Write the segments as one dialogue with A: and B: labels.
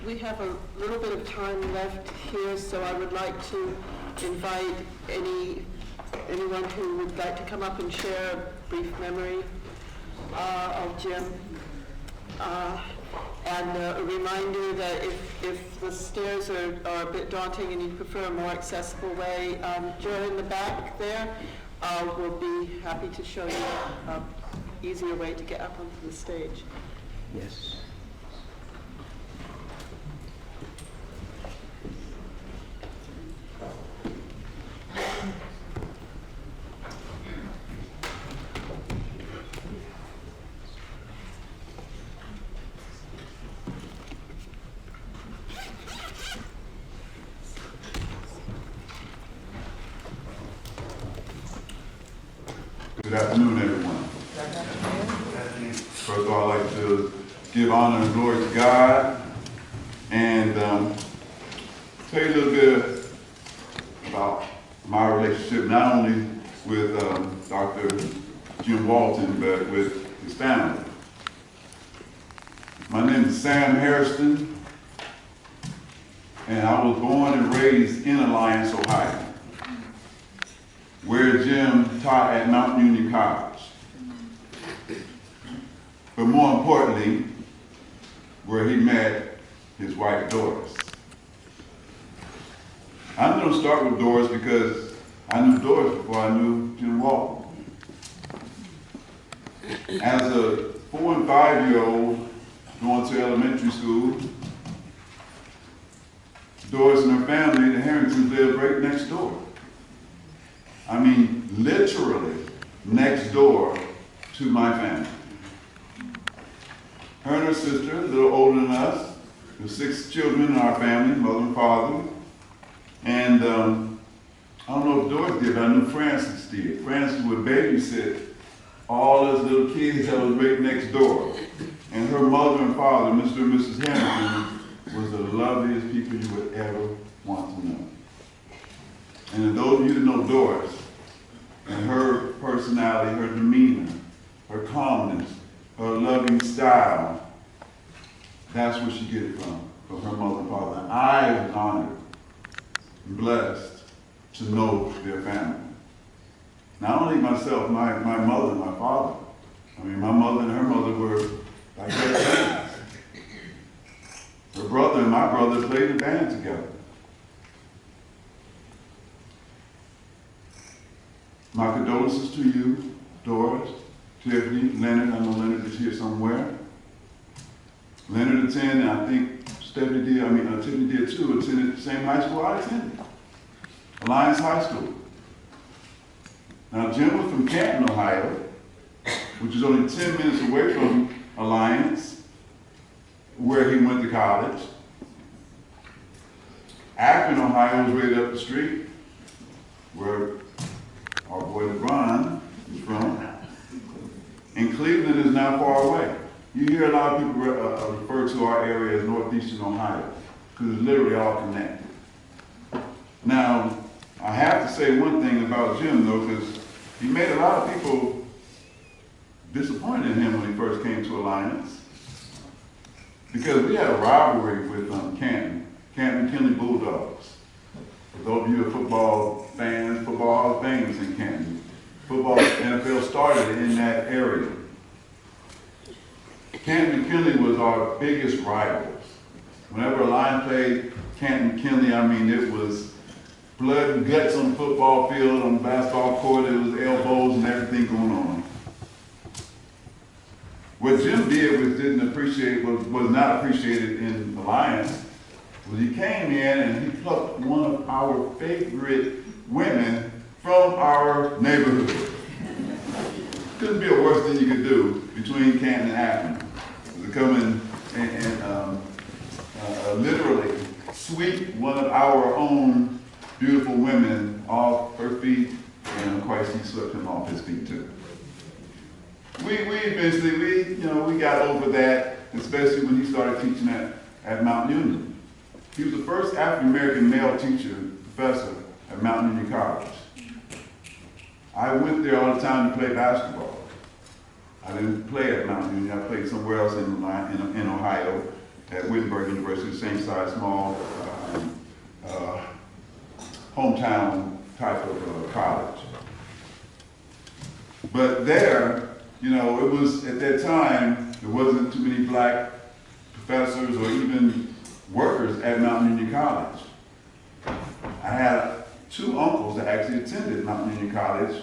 A: We have a little bit of time left here, so I would like to invite anyone who would like to come up and share a brief memory of Jim. And a reminder that if the stairs are a bit daunting and you prefer a more accessible way, Joe in the back there will be happy to show you an easier way to get up onto the stage.
B: Yes.
C: Good afternoon, everyone. First of all, I'd like to give honor and glory to God and tell you a little bit about my relationship, not only with Dr. Jim Walton, but with his family. My name is Sam Hairston, and I was born and raised in Alliance, Ohio, where Jim taught at Mount Union College. But more importantly, where he met his wife, Doris. I'm going to start with Doris because I knew Doris before I knew Jim Walton. As a 4- and 5-year-old going to elementary school, Doris and her family, the Harringtons, lived right next door. I mean, literally next door to my family. Her and her sister, a little older than us. There's 6 children in our family, mother and father. And I don't know if Doris did, but I knew Francis did. Francis would babysit all those little kids that was right next door. And her mother and father, Mr. and Mrs. Harrington, was the loveliest people you would ever want to know. And if those of you that know Doris, and her personality, her demeanor, her calmness, her loving style, that's where she get it from her mother and father. And I was honored and blessed to know their family. Not only myself, my mother and my father. I mean, my mother and her mother were like best friends. Her brother and my brother played the band together. My condolences to you, Doris, Tiffany, Leonard. I know Leonard is here somewhere. Leonard attended, and I think Tiffany did too, attended the same high school I attended, Alliance High School. Now, Jim was from Canton, Ohio, which is only 10 minutes away from Alliance, where he went to college. Akron, Ohio was right up the street, where our boy Ron is from. And Cleveland is not far away. You hear a lot of people refer to our area as Northeastern Ohio, because it's literally all connected. Now, I have to say one thing about Jim, though, because he made a lot of people disappointed in him when he first came to Alliance. Because we had a rivalry with Canton McKinley Bulldogs. For those of you who are football fans, football is famous in Canton. Football, NFL started in that area. Canton McKinley was our biggest rivals. Whenever Alliance played Canton McKinley, I mean, it was blood and guts on the football field, on the basketball court, it was elbows and everything going on. What Jim did was not appreciated in Alliance, was he came in and he plucked one of our favorite women from our neighborhood. Couldn't be a worse thing you could do between Canton and Akron. To come in and literally sweep one of our own beautiful women off her feet, and of course he swept him off his feet too. We eventually got over that, especially when he started teaching at Mount Union. He was the first African-American male teacher, professor at Mount Union College. I went there all the time to play basketball. I didn't play at Mount Union. I played somewhere else in Ohio. at Wittenberg University, same size, small, hometown type of college. But there, you know, it was, at that time, there wasn't too many black professors or even workers at Mountain Union College. I had 2 uncles that actually attended Mountain Union College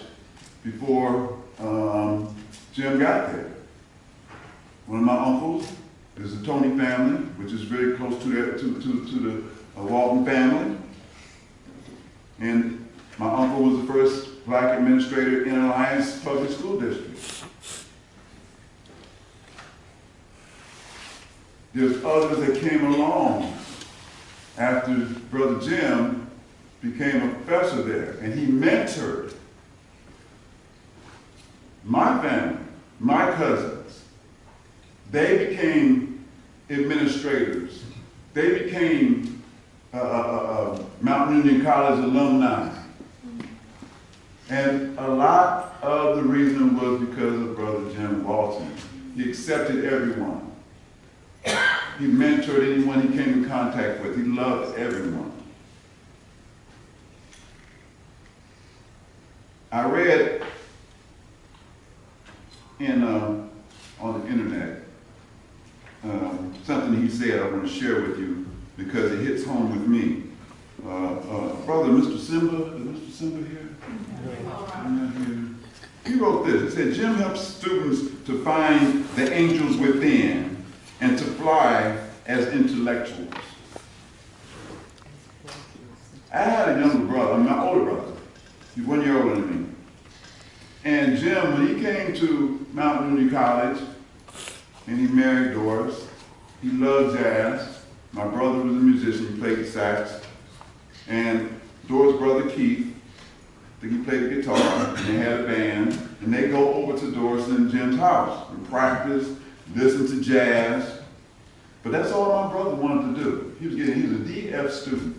C: before Jim got there. One of my uncles is the Tony family, which is very close to the Walton family. And my uncle was the first black administrator in Alliance Public School District. There's others that came along after Brother Jim became a professor there, and he mentored my family, my cousins. They became administrators. They became Mountain Union College alumni. And a lot of the reason was because of Brother Jim Walton. He accepted everyone. He mentored anyone he came in contact with. He loved everyone. I read on the internet something he said I want to share with you because it hits home with me. Brother, Mr. Simba, is Mr. Simba here? He wrote this. He said, Jim helps students to find the angels within and to fly as intellectuals. I had a younger brother, my older brother. He's 1 year older than me. And Jim, when he came to Mountain Union College, and he married Doris, he loved jazz. My brother was a musician, he played the sax. And Doris' brother Keith, I think he played the guitar, and they had a band. And they go over to Doris and Jim's house and practice, listen to jazz. But that's all my brother wanted to do. He was a DF student.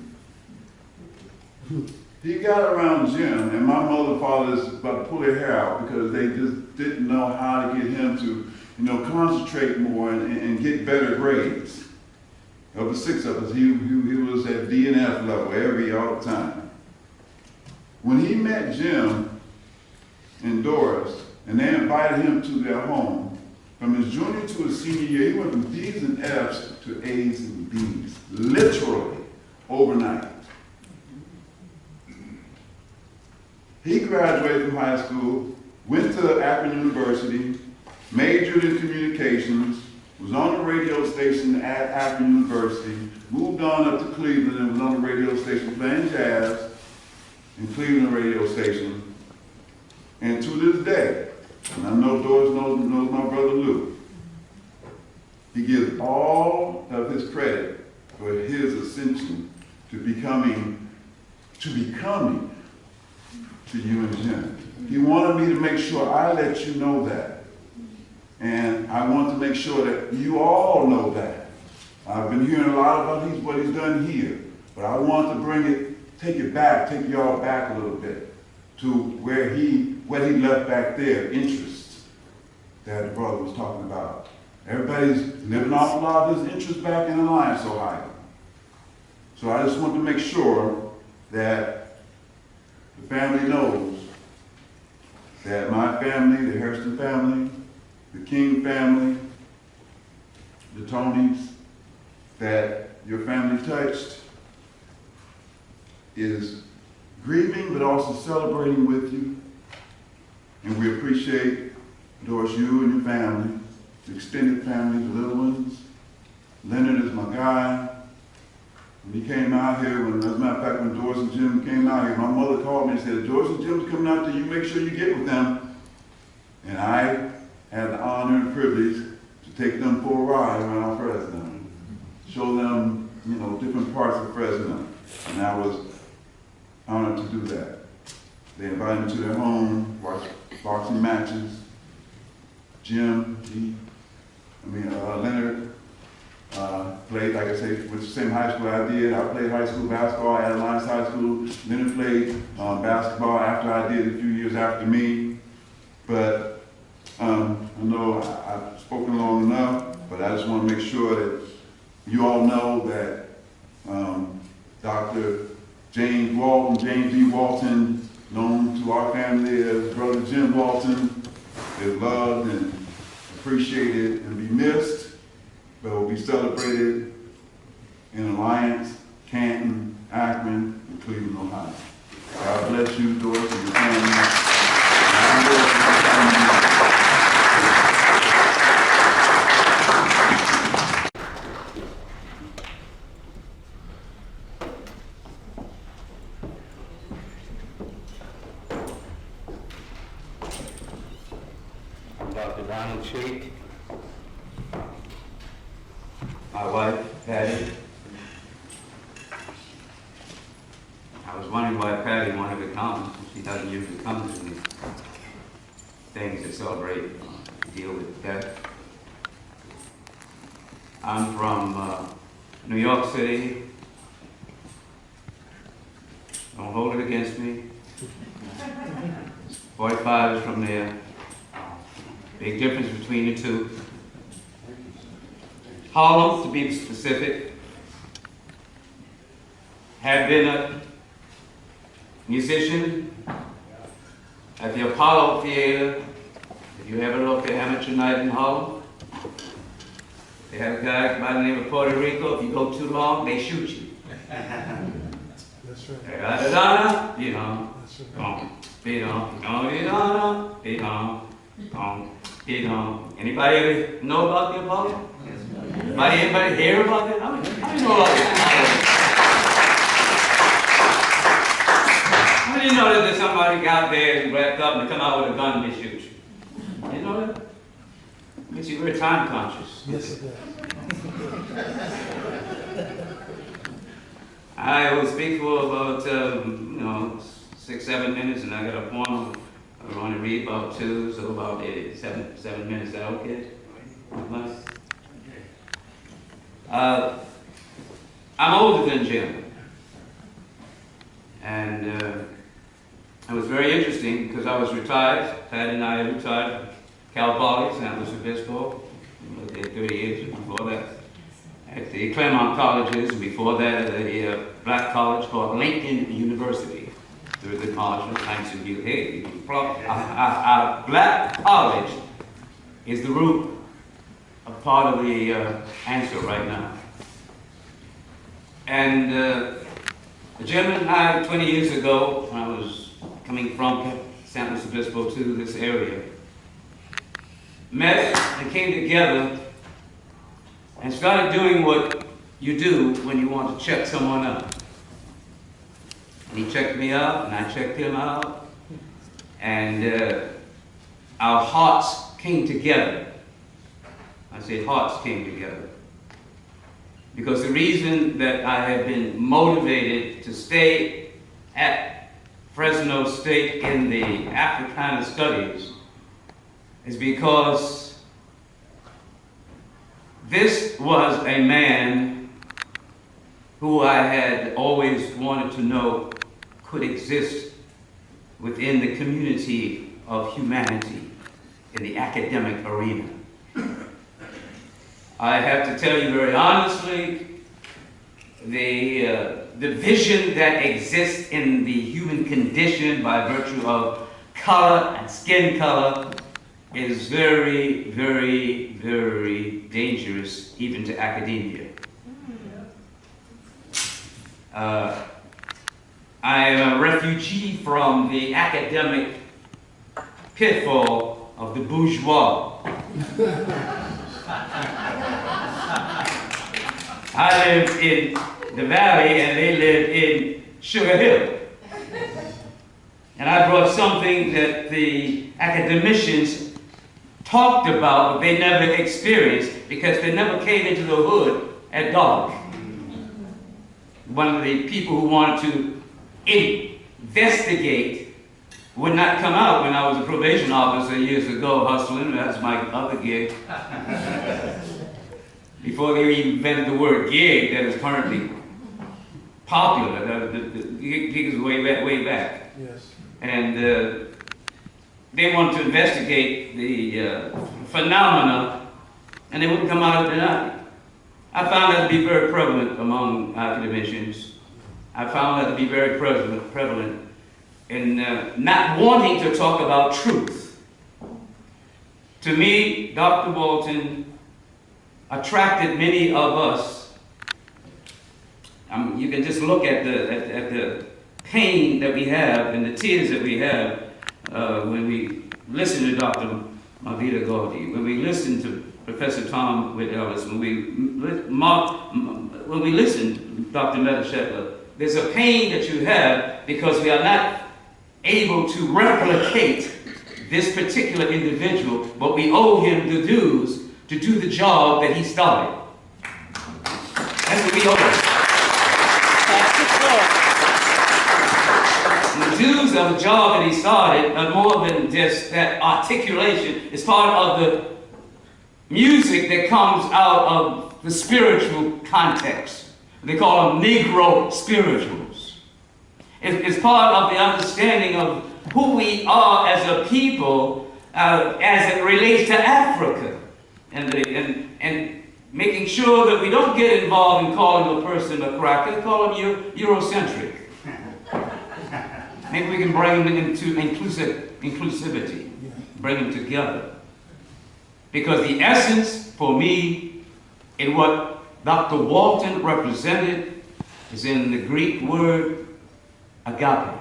C: He got around Jim, and my mother and father is about to pull their hair out because they just didn't know how to get him to, you know, concentrate more and get better grades. Of the 6 of us, he was at D and F level all the time. When he met Jim and Doris, and they invited him to their home, from his junior to his senior year, he went from D's and F's to A's and B's, literally overnight. He graduated from high school, went to Akron University, majored in communications, was on the radio station at Akron University, moved on up to Cleveland and was on the radio station playing jazz in Cleveland radio station. And to this day, and I know Doris knows my brother Lou, he gives all of his credit for his ascension to becoming to you and Jen. He wanted me to make sure I let you know that. And I want to make sure that you all know that. I've been hearing a lot about what he's done here, but I want to take y'all back a little bit to what he left back there, interests that the brother was talking about. Everybody's living off a lot of his interests back in Alliance, Ohio. So I just want to make sure that the family knows that my family, the Hairston family, the King family, the Tonys, that your family touched is grieving but also celebrating with you. And we appreciate, Doris, you and your family, the extended family, the little ones. Leonard is my guy. When he came out here, as a matter of fact, when Doris and Jim came out here, my mother called me and said, Doris and Jim's coming out there, you make sure you get with them. And I had the honor and privilege to take them for a ride around Fresno, show them, you know, different parts of Fresno. And I was honored to do that. They invited me to their home, watch boxing matches. Leonard played, like I say, with the same high school I did. I played high school basketball at Alliance High School. Leonard played basketball after I did, a few years after me. But I know I've spoken long enough, but I just want to make sure that You all know that Dr. James Walton, James E. Walton, known to our family as Brother Jim Walton, is loved and appreciated and be missed, but will be celebrated in Alliance, Canton, Akron, and Cleveland, Ohio. God bless you, Doris, and your family.
B: My wife, Patty. I was wondering why Patty wanted to come. She doesn't usually come to these things to celebrate, deal with death. I'm from New York City. Don't hold it against me. 45 is from there. Big difference between the two. Harlem, to be specific, had been a musician at the Apollo Theater. If you ever look at Amateur Night in Harlem, they have a guy by the name of Puerto Rico. If you go too long, they shoot you.
D: That's right.
B: You know, anybody ever know about the Apollo? Anybody hear about that? I didn't know about that. I didn't know that somebody got there and wrapped up and come out with a gun and they shoot you. You know that? Makes you very time conscious.
D: Yes, it does.
B: I will speak for about 6-7 minutes, and I got a poem I want to read about 2, so about 7 minutes. Is that okay? Nice. I'm older than Jim, and it was very interesting because I was retired. Pat and I retired from Cal Poly, San Luis Obispo. I did 30 years before that at the Claremont colleges, and before that at a black college called Lincoln University. There was a college, thanks to you. Hey, a black college is the root of part of the answer right now. And Jim and I, 20 years ago, when I was coming from San Luis Obispo to this area, met and came together and started doing what you do when you want to check someone out. And he checked me out, and I checked him out, and our hearts came together. I say hearts came together. Because the reason that I have been motivated to stay at Fresno State in the Africana Studies is because this was a man who I had always wanted to know could exist within the community of humanity in the academic arena. I have to tell you very honestly, the division that exists in the human condition by virtue of color and skin color is very, very, very dangerous, even to academia. I am a refugee from the academic pitfall of the bourgeois. I live in the valley and they live in Sugar Hill. And I brought something that the academicians talked about, but they never experienced because they never came into the hood at dark. One of the people who wanted to investigate would not come out when I was a probation officer years ago, hustling. That's my other gig. Before they even invented the word gig that is currently popular. The gig is way back.
D: Yes.
B: And they wanted to investigate the phenomena, and they wouldn't come out at night. I found that to be very prevalent among academicians. I found that to be very prevalent in not wanting to talk about truth. To me, Dr. Walton attracted many of us. You can just look at the pain that we have and the tears that we have when we listen to Dr. Mavita Gaudi, when we listen to Professor Tom Witt Ellis, when we listen to Dr. Meta Shetler. There's a pain that you have because we are not able to replicate this particular individual, but we owe him the dues to do the job that he started. That's what we owe him. The dues of the job that he started are more than just that articulation. It's part of the music that comes out of the spiritual context. They call them Negro spirituals. It's part of the understanding of who we are as a people as it relates to Africa. And making sure that we don't get involved in calling a person a cracker, call them Eurocentric. Maybe we can bring them into inclusivity, bring them together. Because the essence, for me, in what Dr. Walton represented is in the Greek word agape.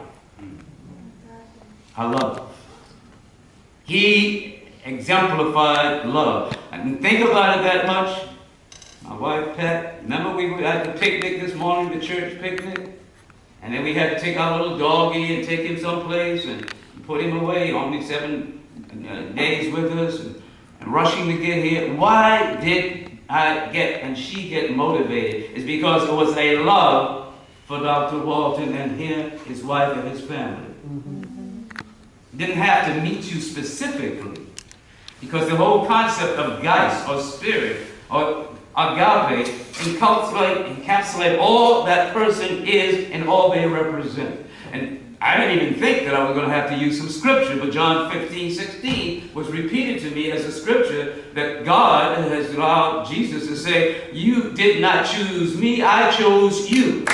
B: I love. He exemplified love. I didn't think about it that much. My wife, Pat, remember we were at the picnic this morning, the church picnic? And then we had to take our little doggy and take him someplace and put him away, only 7 days with us, and rushing to get here. Why did I get and she get motivated? It's because it was a love for Dr. Walton and him, his wife, and his family. Didn't have to meet you specifically, because the whole concept of Geist or spirit or agape encapsulate all that person is and all they represent. And I didn't even think that I was going to have to use some scripture, but John 15:16 was repeated to me as a scripture that God has allowed Jesus to say, "You did not choose me, I chose you.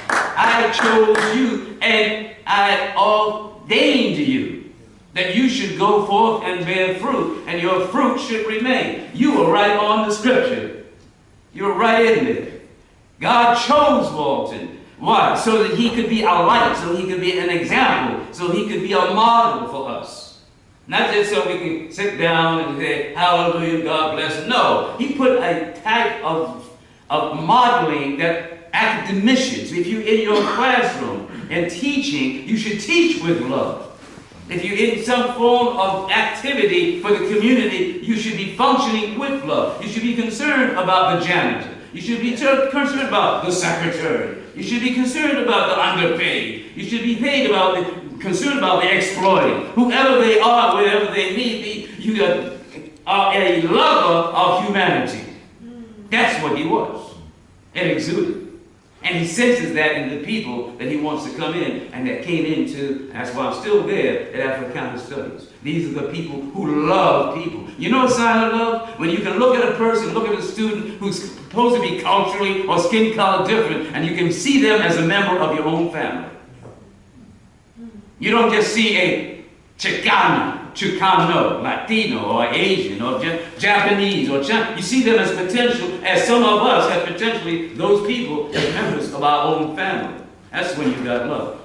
B: I chose you, and I ordained you that you should go forth and bear fruit, and your fruit should remain." You were right on the scripture. You were right in there. God chose Walton. Why? So that he could be a light, so he could be an example, so he could be a model for us. Not just so we can sit down and say, hallelujah, God bless. No, he put a type of modeling that academicians, if you're in your classroom and teaching, you should teach with love. If you're in some form of activity for the community, you should be functioning with love. You should be concerned about the janitor. You should be concerned about the secretary. You should be concerned about the underpaid. You should be concerned about the exploited. Whoever they are, wherever they may be, you are a lover of humanity. That's what he was. It exuded. And he senses that in the people that he wants to come in and that came into, that's why I'm still there at Africana Studies. These are the people who love people. You know a sign of love? When you can look at a person, look at a student who's supposed to be culturally or skin color different, and you can see them as a member of your own family. You don't just see a Chicano, Latino, or Asian, or Japanese, or Chinese. You see them as potential, as some of us have potentially those people as members of our own family. That's when you got love.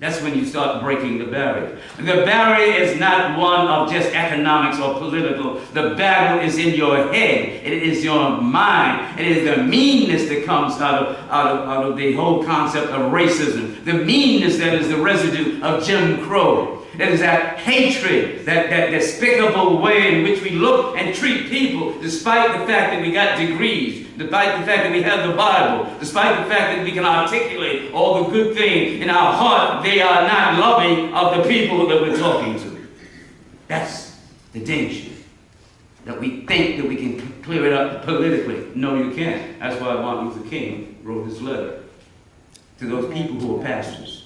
B: That's when you start breaking the barrier. The barrier is not one of just economics or political. The battle is in your head. It is your mind. It is the meanness that comes out of the whole concept of racism. The meanness that is the residue of Jim Crow. It is that hatred, that despicable way in which we look and treat people, despite the fact that we got degrees, despite the fact that we have the Bible, despite the fact that we can articulate all the good things in our heart. They are not loving of the people that we're talking to. That's the danger. That we think that we can clear it up politically. No, you can't. That's why Martin Luther King wrote his letter to those people who are pastors.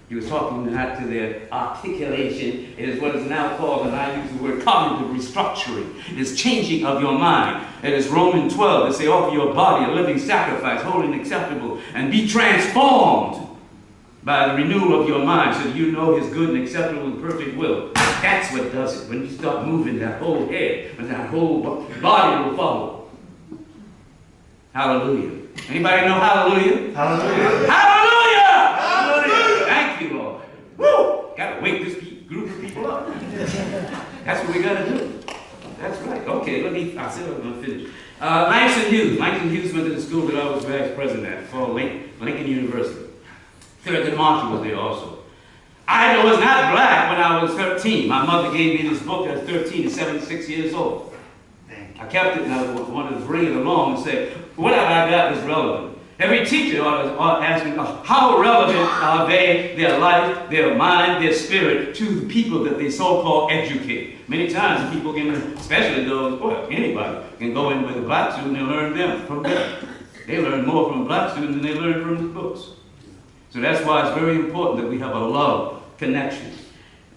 B: He was talking not to their articulation. It is what is now called, and I use the word cognitive restructuring. It is changing of your mind. It is Romans 12. It says, offer your body a living sacrifice, holy and acceptable, and be transformed by the renewal of your mind so that you know his good and acceptable and perfect will. That's what does it. When you start moving, that whole head and that whole body will follow. Hallelujah. Anybody know hallelujah?
D: Hallelujah.
B: Hallelujah! Hallelujah! Thank you, Lord. Woo! Gotta wake this group of people up. That's what we gotta do. That's right. Okay, I said I was gonna finish. Langston Hughes. Langston Hughes went to the school that I was vice president at, called Lincoln University. Thurgood Marshall was there also. I was not black when I was 13. My mother gave me this book at 13 and 76 years old. I kept it and I wanted to bring it along and say, whatever I got is relevant. Every teacher ought to ask me, how relevant are they, their life, their mind, their spirit, to the people that they so-called educate? Many times people can, especially those, well, anybody, can go in with a black student and learn them from them. They learn more from a black student than they learn from the books. So that's why it's very important that we have a love connection.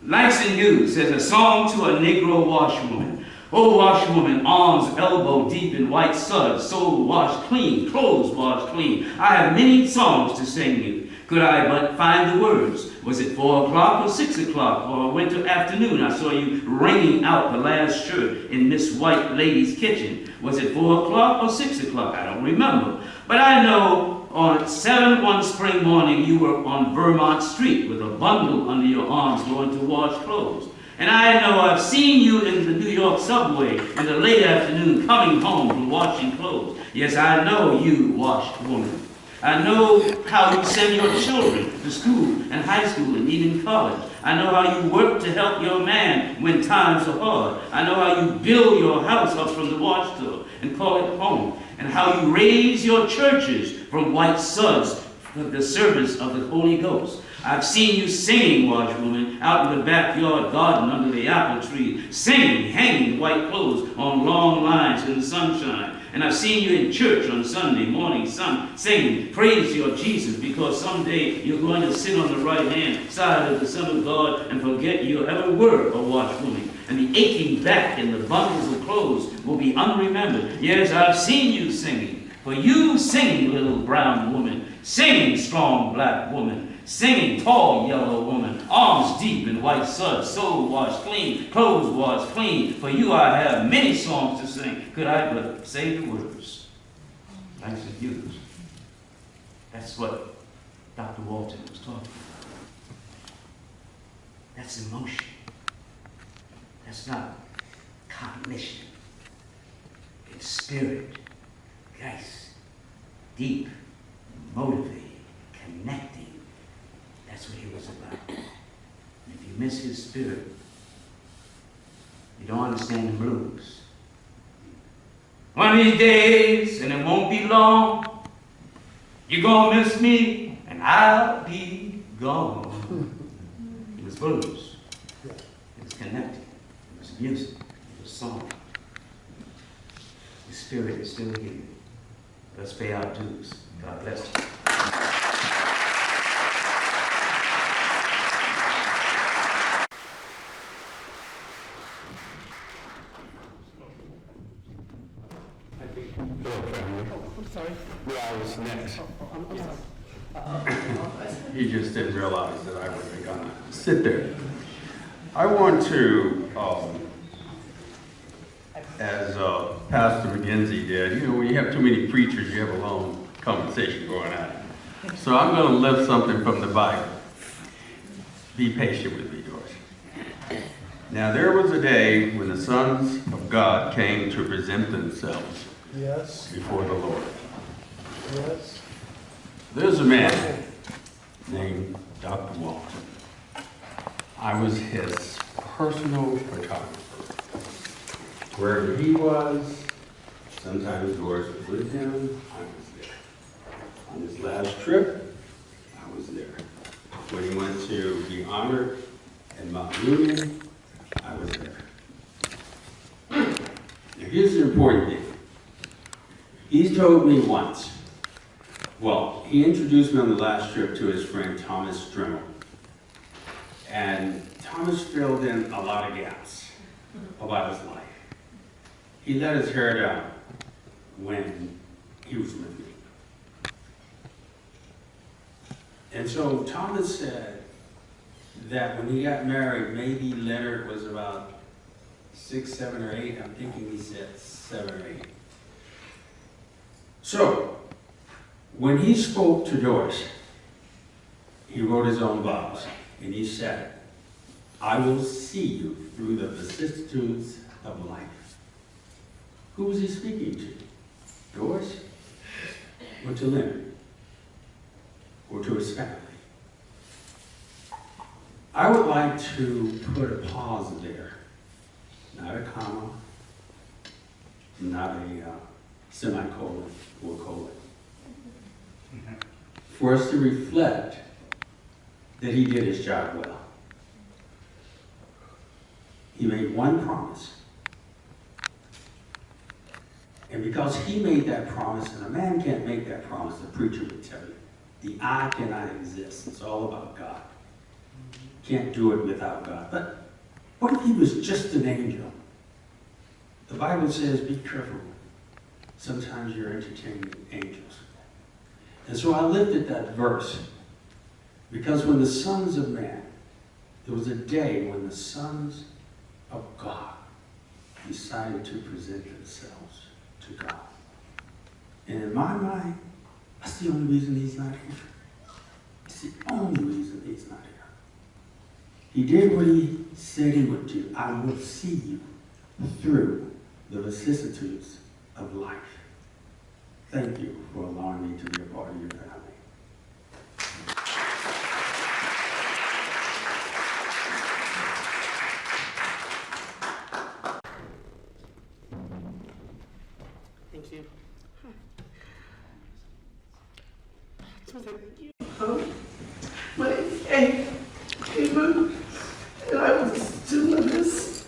B: Langston Hughes says, a song to a Negro washwoman. Oh, washwoman, arms elbow deep in white suds, soul washed clean, clothes washed clean. I have many songs to sing you. Could I but find the words? Was it 4 o'clock or 6 o'clock or a winter afternoon? I saw you wringing out the last shirt in Miss White Lady's kitchen. Was it 4 o'clock or 6 o'clock? I don't remember. But I know on 7 one spring morning you were on Vermont Street with a bundle under your arms going to wash clothes. And I know I've seen you in the New York subway in the late afternoon coming home from washing clothes. Yes, I know you, washed woman. I know how you send your children to school and high school and even college. I know how you work to help your man when times are hard. I know how you build your house up from the wash tub and call it home. And how you raise your churches from white suds for the service of the Holy Ghost. I've seen you singing, washwoman, out in the backyard garden under the apple tree, singing, hanging white clothes on long lines in the sunshine. And I've seen you in church on Sunday morning, singing, praise your Jesus, because someday you're going to sit on the right-hand side of the Son of God and forget you ever were a washwoman. And the aching back and the bundles of clothes will be unremembered. Yes, I've seen you singing. For you singing, little brown woman, singing, strong black woman, singing, tall yellow woman, arms deep in white suds, soul washed clean, clothes washed clean. For you I have many songs to sing. Could I but say the words? Langston Hughes. That's what Dr. Walton was talking about. That's emotion. That's not cognition. It's spirit. Guys, deep, motivated, connecting. That's what he was about. And if you miss his spirit, you don't understand the blues. One of these days, and it won't be long, you're gonna miss me, and I'll be gone. It was blues. It was connected. It was music. It was song. The spirit is still here. Let's pay our dues. God bless you.
E: I was next. He just didn't realize that I wasn't gonna sit there. I want to, as Pastor McGinsey did, you know, when you have too many preachers, you have a long conversation going on. So I'm gonna lift something from the Bible. Be patient with me, George. Now there was a day when the sons of God came to present themselves before the Lord.
D: Yes.
E: There's a man named Dr. Walton. I was his personal photographer. Wherever he was, sometimes George was with him, I was there. On his last trip, I was there. When he went to be honored in Mount Union, I was there. Now here's the important thing. He's told me once, well, he introduced me on the last trip to his friend Thomas Dremel. And Thomas filled in a lot of gaps about his life. He let his hair down when he was with me. And so Thomas said that when he got married, maybe Leonard was about 6, 7, or 8. I'm thinking he said 7 or 8. So, when he spoke to Doris, he wrote his own vows, and he said, I will see you through the vicissitudes of life. Who was he speaking to? Doris? Or to Leonard? Or to his family? I would like to put a pause there. Not a comma, not a semicolon or colon. For us to reflect that he did his job well. He made one promise. And because he made that promise, and a man can't make that promise, the preacher would tell you, the I cannot exist. It's all about God. Can't do it without God. But what if he was just an angel? The Bible says, be careful. Sometimes you're entertaining angels. And so I lifted that verse because when the sons of man, there was a day when the sons of God decided to present themselves to God. And in my mind, that's the only reason he's not here. It's the only reason he's not here. He did what he said he would do. I will see you through the vicissitudes of life. Thank you for allowing me to be a part of your family.
A: Thank you.
F: My name is Kapoor, and I was a student of his.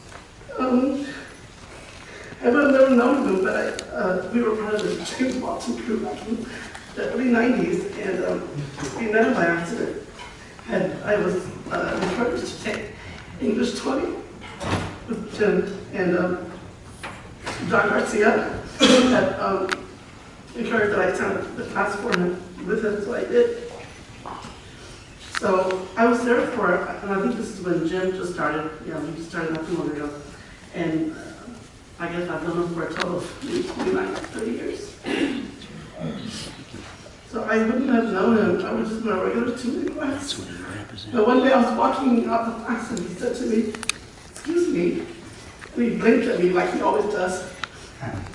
F: I would have never known him, but we were part of the Walton crew back in the early 90s, and we met him by accident. And I was encouraged to take English 20 with Chen, and John Garcia had encouraged that I sent the class for him with him, so I did. So I was there for, and I think this is when Jim just started. Yeah, he just started not too long ago. And I guess I've known him for a total of maybe 29, 30 years. So I wouldn't have known him. I was just in a regular tutoring class. But one day I was walking out the class and he said to me, excuse me. And he blinked at me like he always does.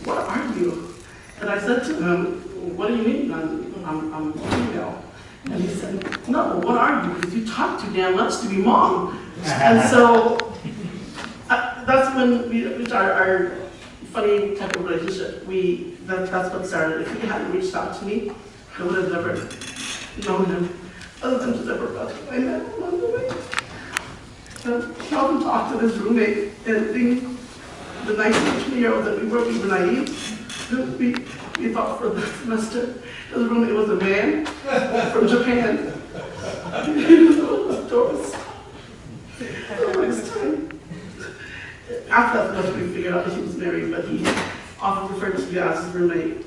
F: What are you? And I said to him, what do you mean? I'm female. And he said, no, what are you? Because you talk too damn much to be mom. And so that's when we started our funny type of relationship. That's what started. If he hadn't reached out to me, I would have never known him, other than just ever about him. I met him on the way. He often talked to his roommate, and being the 19-20-year-old that we were naive. We thought for the semester his roommate was a man from Japan. Doris. So next time, after that, we figured out that he was married, but he often referred to me as his roommate.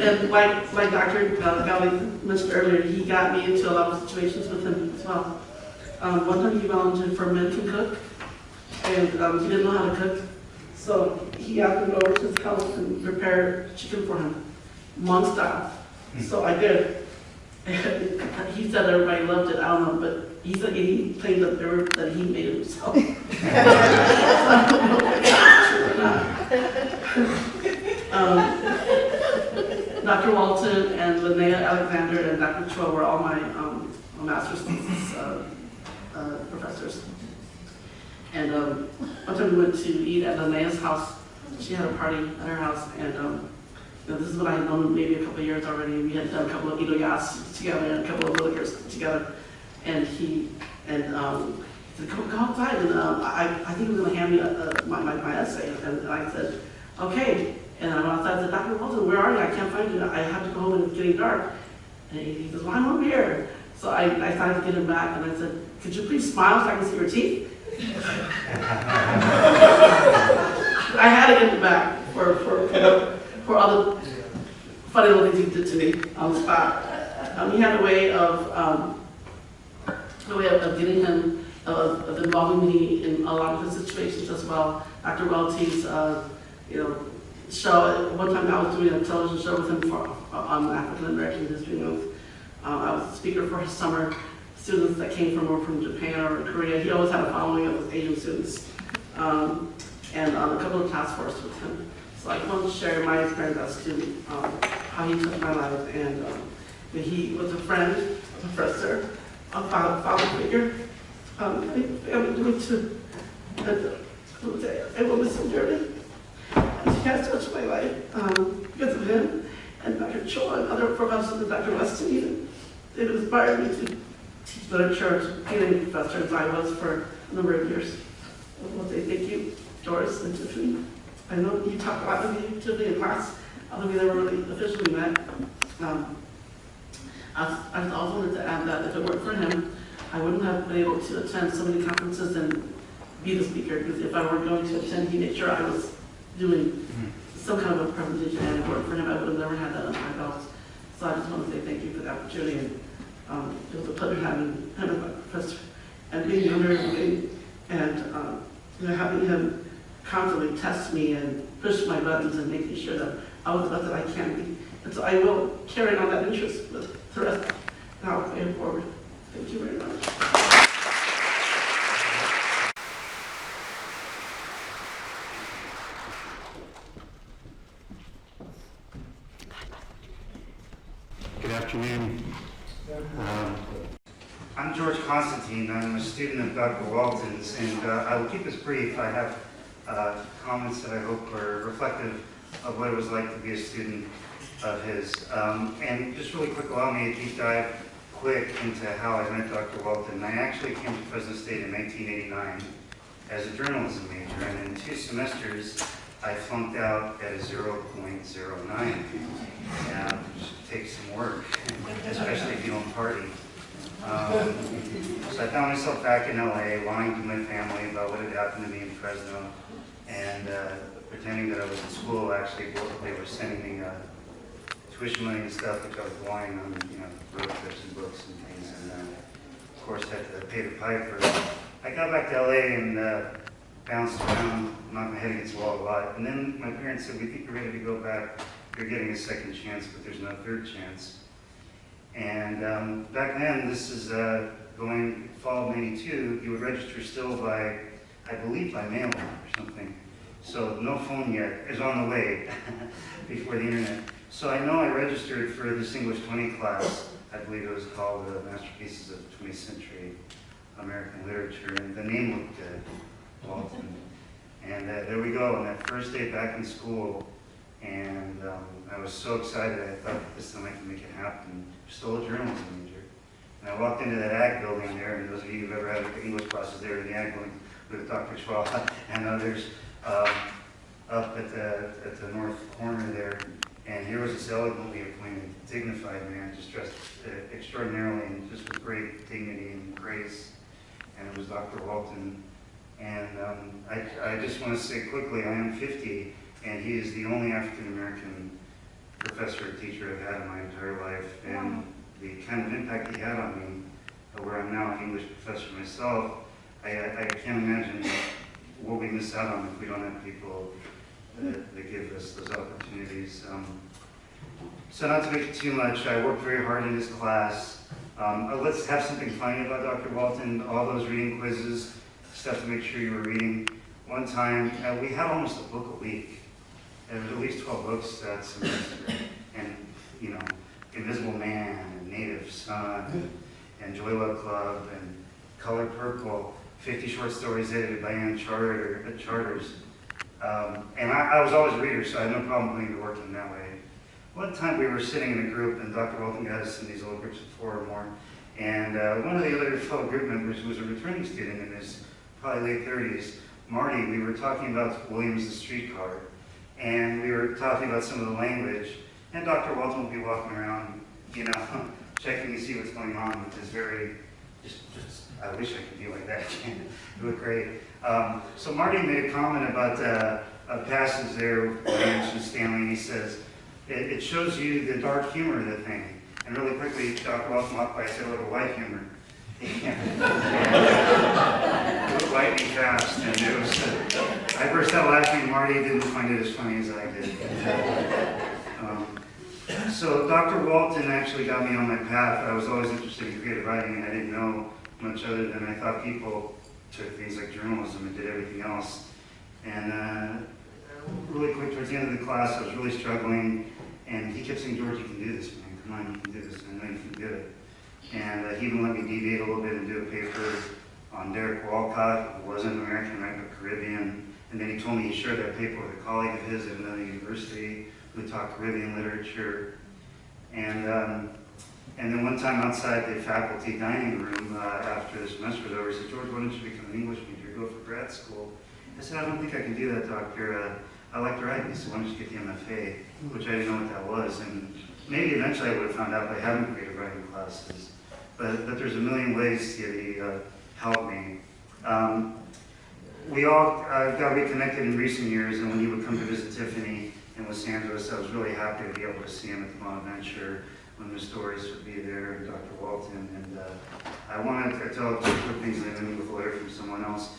F: And like Dr. Galley mentioned earlier, he got me into a lot of situations with him as well. One time he volunteered for Men Can Cook, and he didn't know how to cook. So he asked me to go over to his house and prepare chicken for him, Hmong style. So I did. And he said everybody loved it. I don't know, but he said he claimed that he made it himself. So I don't know if that's true or not. Dr. Walton and Linnea Alexander and Dr. Chua were all my master's thesis professors. And one time we went to eat at Linnea's house. She had a party at her house, and this is what I had known maybe a couple of years already. We had done a couple of Itoyas together and a couple of liquors together. And he said, go outside, and I think he was going to hand me my essay. And I said, okay. And I went outside and said, Dr. Walton, where are you? I can't find you. I have to go home and it's getting dark. And he says, well, I'm over here. So I tried to get him back, and I said, could you please smile so I can see your teeth? I had to get him back for all the funny little things he did to me on the spot. He had a way of getting him, of involving me in a lot of his situations as well. Dr. Welty's, show. One time I was doing a television show with him on African American History Month. I was a speaker for his summer students that came from Japan or Korea. He always had a following of his Asian students, and on a couple of task forces with him. So I wanted to share my experience as a student, how he touched my life, and he was a friend, a professor, a father figure. Family to me too. And I will miss him dearly. He has touched my life because of him and Dr. Cho and other professors, and Dr. Weston even. They inspired me to teach literature, to be a professor as I was for a number of years. I want to say thank you, Doris and Tiffany. I know you talked about me, Tiffany, in class, although we never really officially met. I also wanted to add that if it weren't for him, I wouldn't have been able to attend so many conferences and be the speaker, because if I were going to attend, he made sure I was doing some kind of a presentation, and if it weren't for him, I would have never had that on my belt. So I just want to say thank you for the opportunity, and it was a pleasure having him as my professor, and being under and having him constantly test me and push my buttons and making sure that I was the best that I can be. And so I will carry on that interest with the rest now going forward. Thank you very much.
G: Good afternoon. I'm George Constantin. I'm a student of Dr. Walton's, and I will keep this brief. I have comments that I hope are reflective of what it was like to be a student of his. And just really quick, allow me a deep dive quick into how I met Dr. Walton. I actually came to Fresno State in 1989 as a journalism major, and in 2 semesters, I flunked out at a 0.09. Which takes some work, especially if you don't party. So I found myself back in LA, lying to my family about what had happened to me in Fresno, and pretending that I was in school. Actually, they were sending me tuition money and stuff, which I was lying on, road trips and books and things, and of course had to pay the piper. I got back to LA and bounced around, knocked my head against the wall a lot, and then my parents said, "We think you're ready to go back. You're getting a second chance, but there's no third chance." And back then, this is going fall of '82, you would register still by, I believe, by mail or something. So no phone yet, is on the way before the internet. So I know I registered for this English 20 class. I believe it was called Masterpieces of 20th Century American Literature, and the name looked good, Walton. And there we go, on that first day back in school, and I was so excited. I thought this time I could make it happen. Still a journalism major. And I walked into that ag building there, and those of you who've ever had English classes there in the ag building with Dr. Schwab and others up at the north corner there. And here was this elegantly appointed, dignified man, just dressed extraordinarily and just with great dignity and grace. And it was Dr. Walton. And I just want to say quickly, I am 50, and he is the only African-American professor or teacher I've had in my entire life. And the kind of impact he had on me, where I'm now an English professor myself, I can't imagine what we miss out on if we don't have people that give us those opportunities. So not to make it too much, I worked very hard in his class. Let's have something funny about Dr. Walton, all those reading quizzes, stuff to make sure you were reading. One time, we had almost a book a week. There was at least 12 books that semester. And, Invisible Man, and Native Son, and Joy Luck Club, and Color Purple, 50 short stories edited by Ann Charters. And I was always a reader, so I had no problem putting the work in that way. One time we were sitting in a group, and Dr. Walton got us in these little groups of 4 or more, and one of the other fellow group members was a returning student in his probably late 30s, Marty. We were talking about Williams the streetcar, and we were talking about some of the language, and Dr. Walton would be walking around, checking to see what's going on, which is very, just I wish I could be like that again. It would great. So Marty made a comment about a passage there where he mentioned Stanley. He says, it shows you the dark humor of the thing. And really quickly, Dr. Walton walked by and said, "Oh, the light humor." It was lightning fast, and it was. I burst out laughing. Marty didn't find it as funny as I did. So Dr. Walton actually got me on my path. I was always interested in creative writing, and I didn't know much other than I thought people took things like journalism and did everything else. And really quick, towards the end of the class, I was really struggling, and he kept saying, "George, you can do this, man. Come on, you can do this. I know you can do it." And he even let me deviate a little bit and do a paper on Derek Walcott, who wasn't American, right, but Caribbean. And then he told me he shared that paper with a colleague of his at another university who taught Caribbean literature. And then one time outside the faculty dining room after the semester was over, he said, "George, why don't you become an English major, go for grad school?" I said, "I don't think I can do that, doctor. I like to write." He said, "Why don't you get the MFA?" Which I didn't know what that was. And maybe eventually I would have found out by having creative writing classes. But there's a million ways he helped me. We all got reconnected in recent years, and when he would come to visit Tiffany in Los Angeles, I was really happy to be able to see him at the Bonaventure when the stories would be there, and Dr. Walton. And I wanted to tell two quick things and then with a letter from someone else.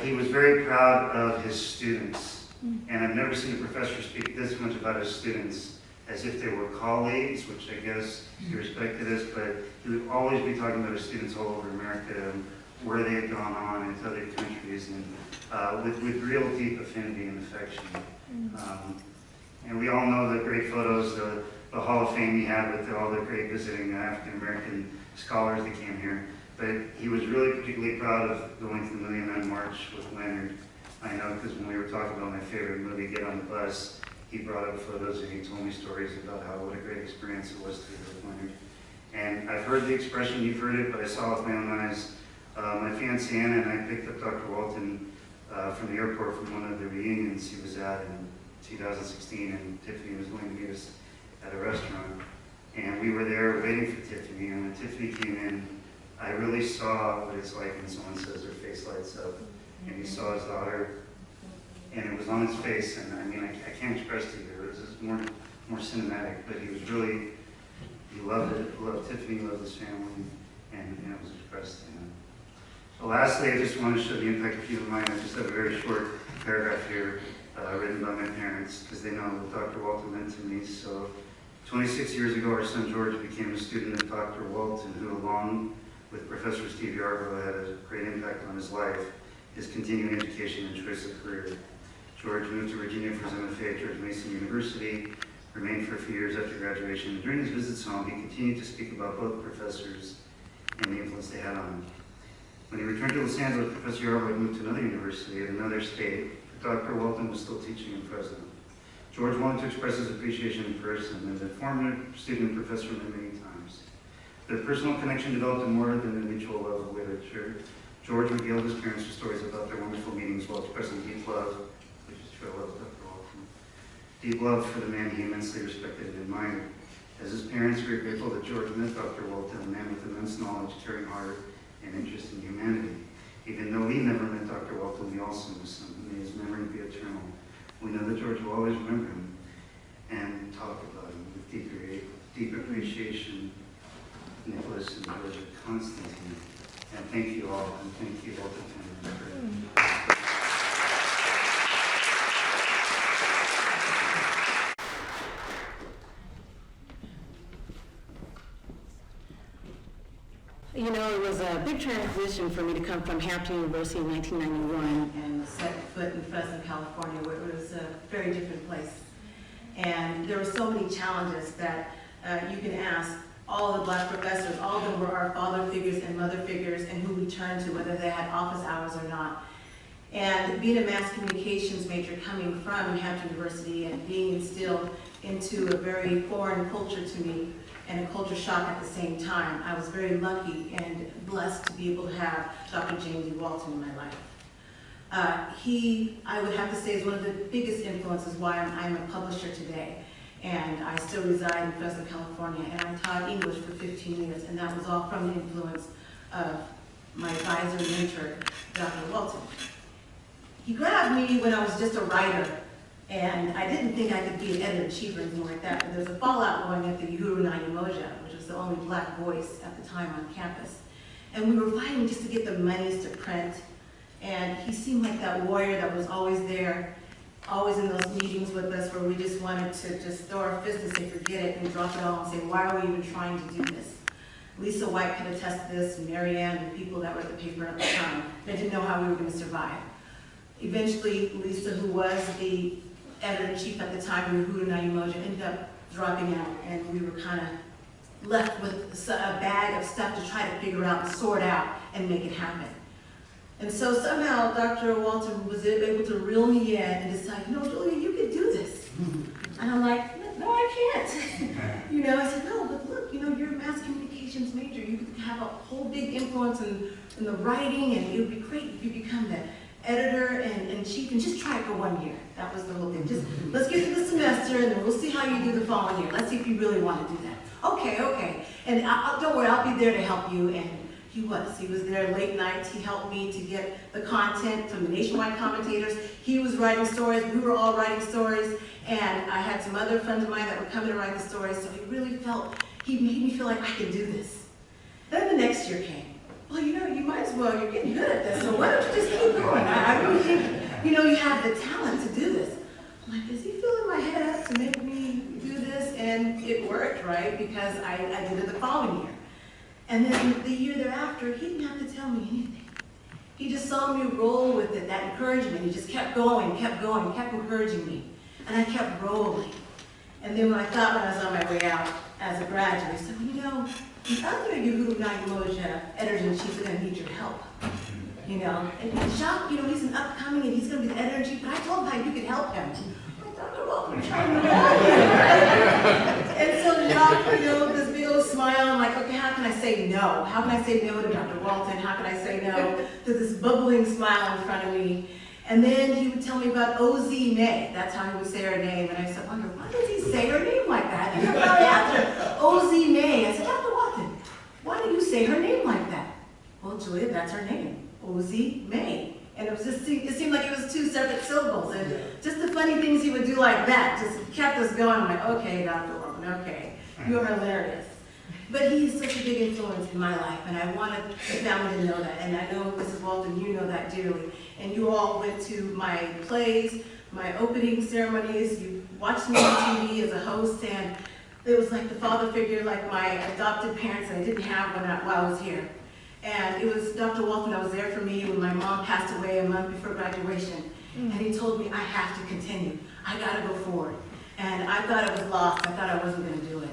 G: He was very proud of his students, and I've never seen a professor speak this much about his students as if they were colleagues, which I guess he respected us, but he would always be talking about his students all over America and where they had gone on into other countries, and with real deep affinity and affection. And we all know the great photos, the Hall of Fame he had with all the great visiting African-American scholars that came here. But he was really particularly proud of going to the Million Man March with Leonard. I know because when we were talking about my favorite movie, Get on the Bus, he brought up photos and he told me stories about what a great experience it was to be with Leonard. And I've heard the expression, you've heard it, but I saw it with my own eyes. My fiancée Anna and I picked up Dr. Walton from the airport from one of the reunions he was at in 2016, and Tiffany was going to meet us at a restaurant. And we were there waiting for Tiffany, and when Tiffany came in, I really saw what it's like when someone says their face lights up. And he saw his daughter, and it was on his face, and I mean, I can't express to you, it was just more cinematic, but he was really, he loved it, he loved Tiffany, he loved his family, and it was expressed to him. So lastly, I just want to show the impact of human mind. I just have a very short paragraph here written by my parents, because they know what Dr. Walton meant to me. So 26 years ago, our son George became a student of Dr. Walton, who along with Professor Steve Yarbrough had a great impact on his life, his continuing education and choice of career. George moved to Virginia for his MFA at George Mason University, remained for a few years after graduation. And during his visits home, he continued to speak about both professors and the influence they had on him. When he returned to Los Angeles, Professor Yarbrough moved to another university at another state, but Dr. Walton was still teaching in Fresno. George wanted to express his appreciation in person, and the former student and professor met many times. Their personal connection developed more than a mutual love of literature. George regaled his parents with stories about their wonderful meetings while expressing deep love, which is true, I love Dr. Walton, deep love for the man he immensely respected and admired. As his parents, we are grateful that George met Dr. Walton, a man with immense knowledge, caring heart, and interest in humanity. Even though we never met Dr. Walton, we also miss him. May his memory be eternal. We know that George will always remember him and talk about him with deep appreciation. Nicholas and George Constantin. And thank you all, and thank you all for attending.
H: You know, it was a big transition for me to come from Hampton University in 1991 and set foot in Fresno, California, where it was a very different place. And there were so many challenges that you can ask all the Black professors. All of them were our father figures and mother figures and who we turned to, whether they had office hours or not. And being a mass communications major coming from Hampton University and being instilled into a very foreign culture to me, and a culture shock at the same time, I was very lucky and blessed to be able to have Dr. James E. Walton in my life. I would have to say, is one of the biggest influences why I'm a publisher today. And I still reside in Fresno, California, and I taught English for 15 years, and that was all from the influence of my advisor and mentor, Dr. Walton. He grabbed me when I was just a writer, and I didn't think I could be an editor-in-chief or anything like that, but there was a fallout going at the Uhuru Najieb, which was the only black voice at the time on campus. And we were fighting just to get the monies to print, and he seemed like that warrior that was always there, always in those meetings with us where we just wanted to just throw our fist and say, forget it, and drop it all and say, why are we even trying to do this? Lisa White could attest to this, Marianne, and people that were at the paper at the time. They didn't know how we were going to survive. Eventually, Lisa, who was the editor-in-chief at the time, Uhuru Najieb, ended up dropping out, and we were kind of left with a bag of stuff to try to figure out and sort out and make it happen. And so somehow Dr. Walton was able to reel me in and decide, you know, Julia, you could do this. And I'm like, no, I can't. You know, I said, no, but look, you know, you're a mass communications major. You could have a whole big influence in the writing, and it would be great if you become the editor and chief and just try it for 1 year. That was the whole thing. Just let's get through the semester, and then we'll see how you do the following year. Let's see if you really want to do that. Okay. And don't worry, I'll be there to help you. And he was there late nights. He helped me to get the content from the nationwide commentators. He was writing stories. We were all writing stories. And I had some other friends of mine that were coming to write the stories. So he made me feel like I could do this. Then the next year came. Well, you know, you might as well, you're getting good at this. So why don't you just keep going? I really think, you know, you have the talent to do this. I'm like, is he filling my head up to make me do this? And it worked, right? Because I did it the following year. And then the year thereafter, he didn't have to tell me anything. He just saw me roll with it, that encouragement. He just kept going, kept encouraging me. And I kept rolling. And then when I was on my way out as a graduate, I said, well, you know, the other Uhuru Najieb editor-in-chief is going to need your help. You know, and Jacques, you know, he's an upcoming and he's going to be the editor-in-chief, but I told him how you could help him. Dr. Walton, trying to And so Jacques, you know, this big old smile, I'm like, okay, how can I say no? How can I say no to Dr. Walton? How can I say no to this bubbling smile in front of me? And then he would tell me about O.Z. May. That's how he would say her name. And I said, wonder, why does he say her name like that? And probably after O.Z. May, I said, Dr. Walton, why do you say her name like that? Well, Julia, that's her name, O.Z. May. And it seemed like it was two separate syllables. And just the funny things he would do like that just kept us going. I'm like, okay, Dr. Walton, okay, you're hilarious. But he's such a big influence in my life, and I wanted the family to know that. And I know, Mrs. Walton, you know that dearly. And you all went to my plays, my opening ceremonies. You watched me on TV as a host, and it was like the father figure, like my adopted parents that I didn't have while I was here. And it was Dr. Walton that was there for me when my mom passed away a month before graduation. And he told me, I have to continue. I got to go forward. And I thought I was lost. I thought I wasn't going to do it.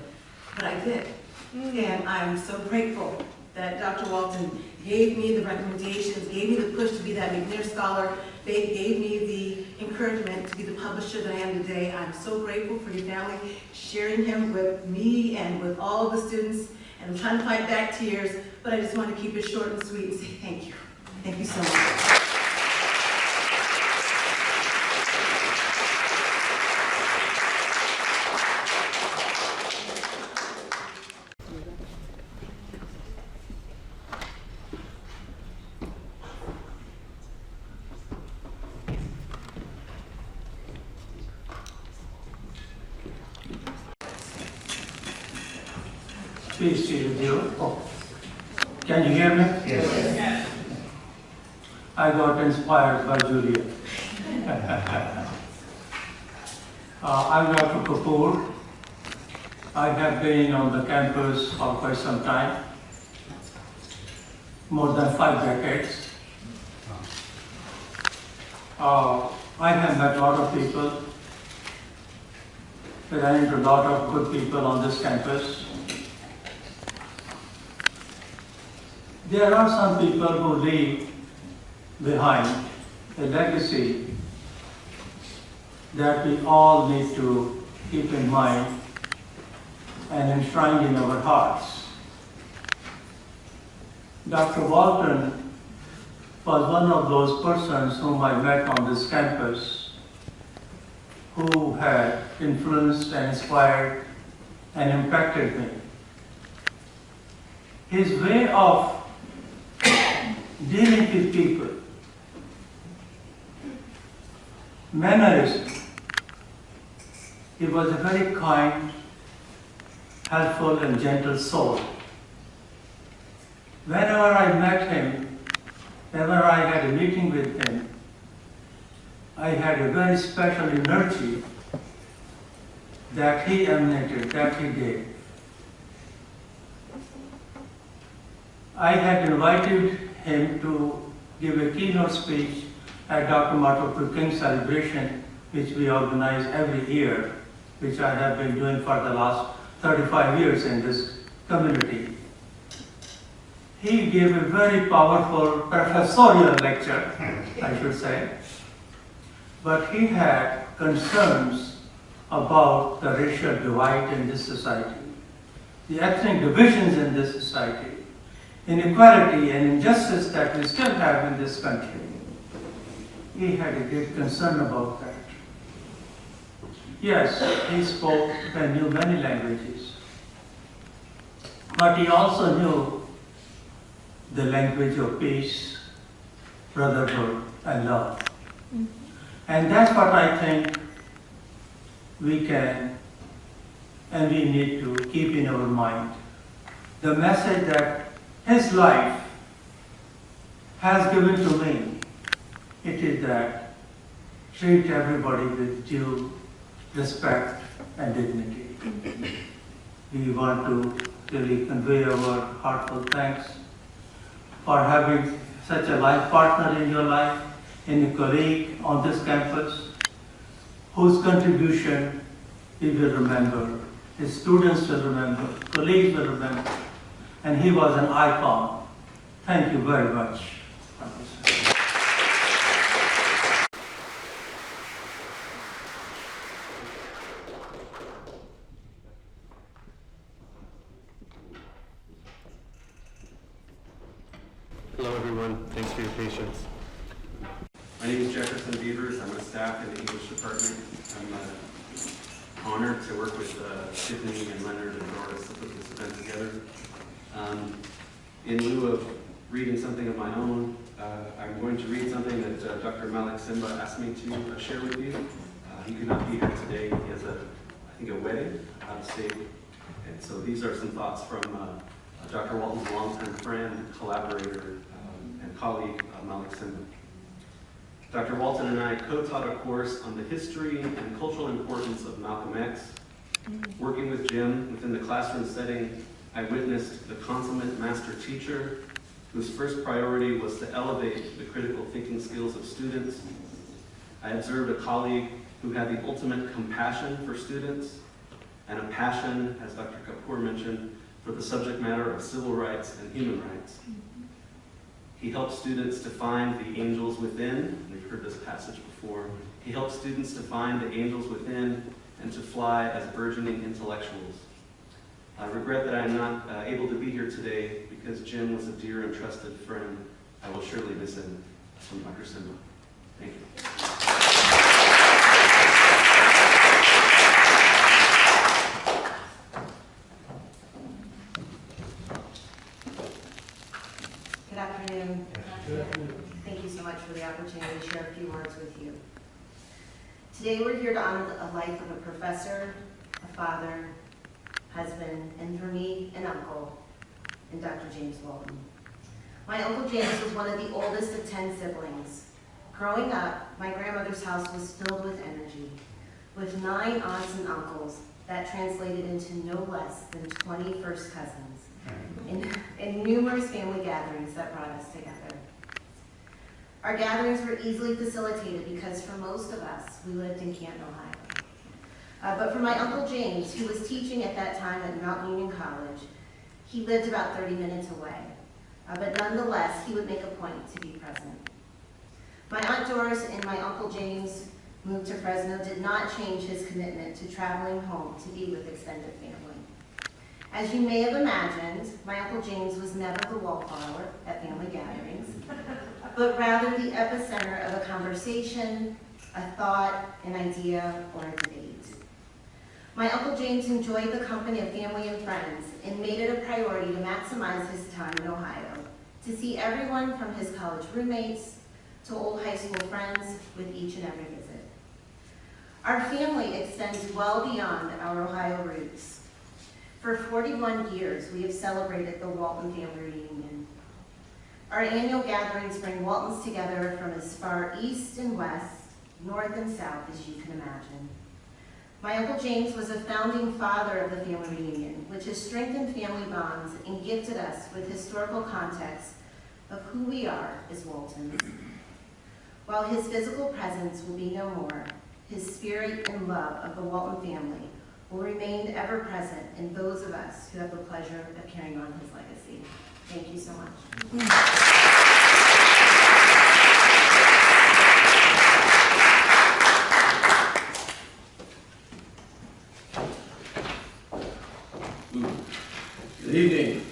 H: But I did. And I'm so grateful that Dr. Walton gave me the recommendations, gave me the push to be that McNair Scholar, gave me the encouragement to be the publisher that I am today. I'm so grateful for your family sharing him with me and with all of the students. And I'm trying to fight back tears, but I just want to keep it short and sweet and say thank you. Thank you so much.
D: Please see the deal. Oh. Can you hear me?
G: Yes.
D: I got inspired by Julia. I'm Dr. Kapoor. I have been on the campus for quite some time, more than 5 decades. I have met a lot of people, ran into a lot of good people on this campus. There are some people who leave behind a legacy that we all need to keep in mind and enshrine in our hearts. Dr. Walton was one of those persons whom I met on this campus who had influenced and inspired and impacted me. His way of dealing with people, mannerism, he was a very kind, helpful and gentle soul. Whenever I met him, whenever I had a meeting with him, I had a very special energy that he emanated, that he gave. I had invited him to give a keynote speech at Dr. Martin Luther King celebration, which we organize every year, which I have been doing for the last 35 years in this community. He gave a very powerful professorial lecture, I should say, but he had concerns about the racial divide in this society, the ethnic divisions in this society, inequality and injustice that we still have in this country. He had a great concern about that. Yes, he spoke and knew many languages, but he also knew the language of peace, brotherhood, and love. And that's what I think we can and we need to keep in our mind. The message that his life has given to me, it is that treat everybody with due respect and dignity. We want to really convey our heartfelt thanks for having such a life partner in your life, and a colleague on this campus, whose contribution we will remember, his students will remember, colleagues will remember, and he was an icon. Thank you very much.
I: Hello everyone, thanks for your patience. My name is Jefferson Beavers. I'm a staff in the English department. I'm honored to work with Tiffany and Leonard and Doris to put this event together. In lieu of reading something of my own, I'm going to read something that Dr. Malik Simba asked me to share with you. He could not be here today. He has I think a wedding out of state. And so these are some thoughts from Dr. Walton's longtime friend, collaborator, and colleague, Malik Simba. Dr. Walton and I co-taught a course on the history and cultural importance of Malcolm X. Working with Jim within the classroom setting, I witnessed the consummate master teacher whose first priority was to elevate the critical thinking skills of students. I observed a colleague who had the ultimate compassion for students and a passion, as Dr. Kapoor mentioned, for the subject matter of civil rights and human rights. He helped students to find the angels within. We've heard this passage before. He helped students to find the angels within and to fly as burgeoning intellectuals. I regret that I am not able to be here today because Jim was a dear and trusted friend. I will surely miss him. From Dr. Simba. Thank you.
H: Good afternoon. Thank you so much for the opportunity to share a few words with you. Today we're here to honor the life of a professor, a father, husband, and for me, an uncle, and Dr. James Walton. My Uncle James was one of the oldest of 10 siblings. Growing up, my grandmother's house was filled with energy. With 9 aunts and uncles, that translated into no less than 20 first cousins, and numerous family gatherings that brought us together. Our gatherings were easily facilitated because for most of us, we lived in Canton, Ohio. But for my Uncle James, who was teaching at that time at Mount Union College, he lived about 30 minutes away. But nonetheless, he would make a point to be present. My Aunt Doris and my Uncle James moved to Fresno did not change his commitment to traveling home to be with extended family. As you may have imagined, my Uncle James was never the wallflower at family gatherings, but rather the epicenter of a conversation, a thought, an idea, or a debate. My Uncle James enjoyed the company of family and friends and made it a priority to maximize his time in Ohio, to see everyone from his college roommates to old high school friends with each and every visit. Our family extends well beyond our Ohio roots. For 41 years, we have celebrated the Walton family reunion. Our annual gatherings bring Waltons together from as far east and west, north and south as you can imagine. My Uncle James was a founding father of the family reunion, which has strengthened family bonds and gifted us with historical context of who we are as Waltons. While his physical presence will be no more, his spirit and love of the Walton family will remain ever present in those of us who have the pleasure of carrying on his legacy. Thank you so much.
J: Good evening.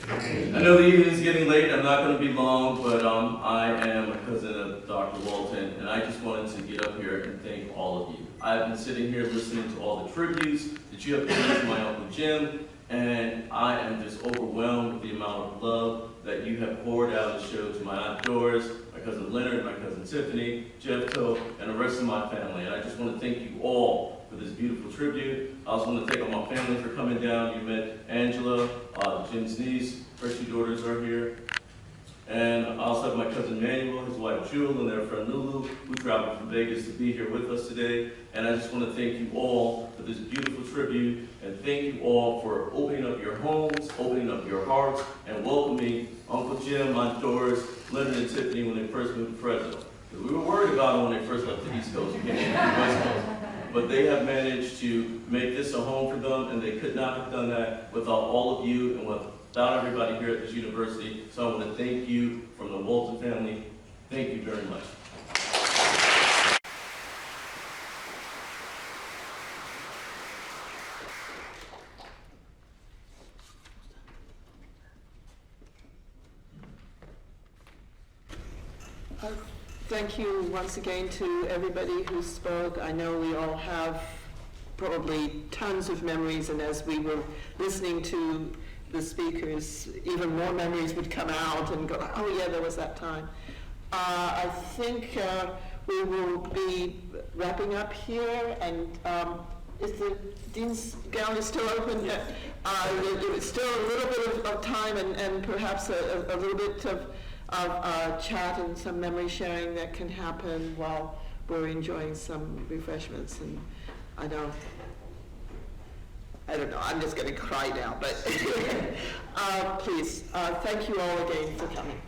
J: I know the evening's getting late. I'm not going to be long, but I am a cousin of Dr. Walton, and I just wanted to get up here and thank all of you. I've been sitting here listening to all the tributes that you have given to my Uncle Jim, and I am just overwhelmed with the amount of love that you have poured out and showed to my Aunt Doris, my cousin Leonard, my cousin Tiffany, Jeff Toe, and the rest of my family. And I just want to thank you all for this beautiful tribute. I also want to thank all my family for coming down. You met Angela, Jim's niece, her two daughters are here. And I also have my cousin Manuel, his wife Jewel, and their friend Lulu, who traveled from Vegas to be here with us today. And I just want to thank you all for this beautiful tribute, and thank you all for opening up your homes, opening up your hearts, and welcoming Uncle Jim, Aunt Doris, Leonard, and Tiffany when they first moved to Fresno. Because we were worried about them when they first left the East Coast and came to the West Coast. But they have managed to make this a home for them, and they could not have done that without all of you and without everybody here at this university. So I want to thank you from the Walton family. Thank you very much.
A: Thank you once again to everybody who spoke. I know we all have probably tons of memories, and as we were listening to the speakers, even more memories would come out and go, oh yeah, there was that time. I think we will be wrapping up here, and is the Dean's Gallery still open? It's still a little bit of time and perhaps a little bit of chat and some memory sharing that can happen while we're enjoying some refreshments. And I don't know, I'm just going to cry now, but please, thank you all again for coming.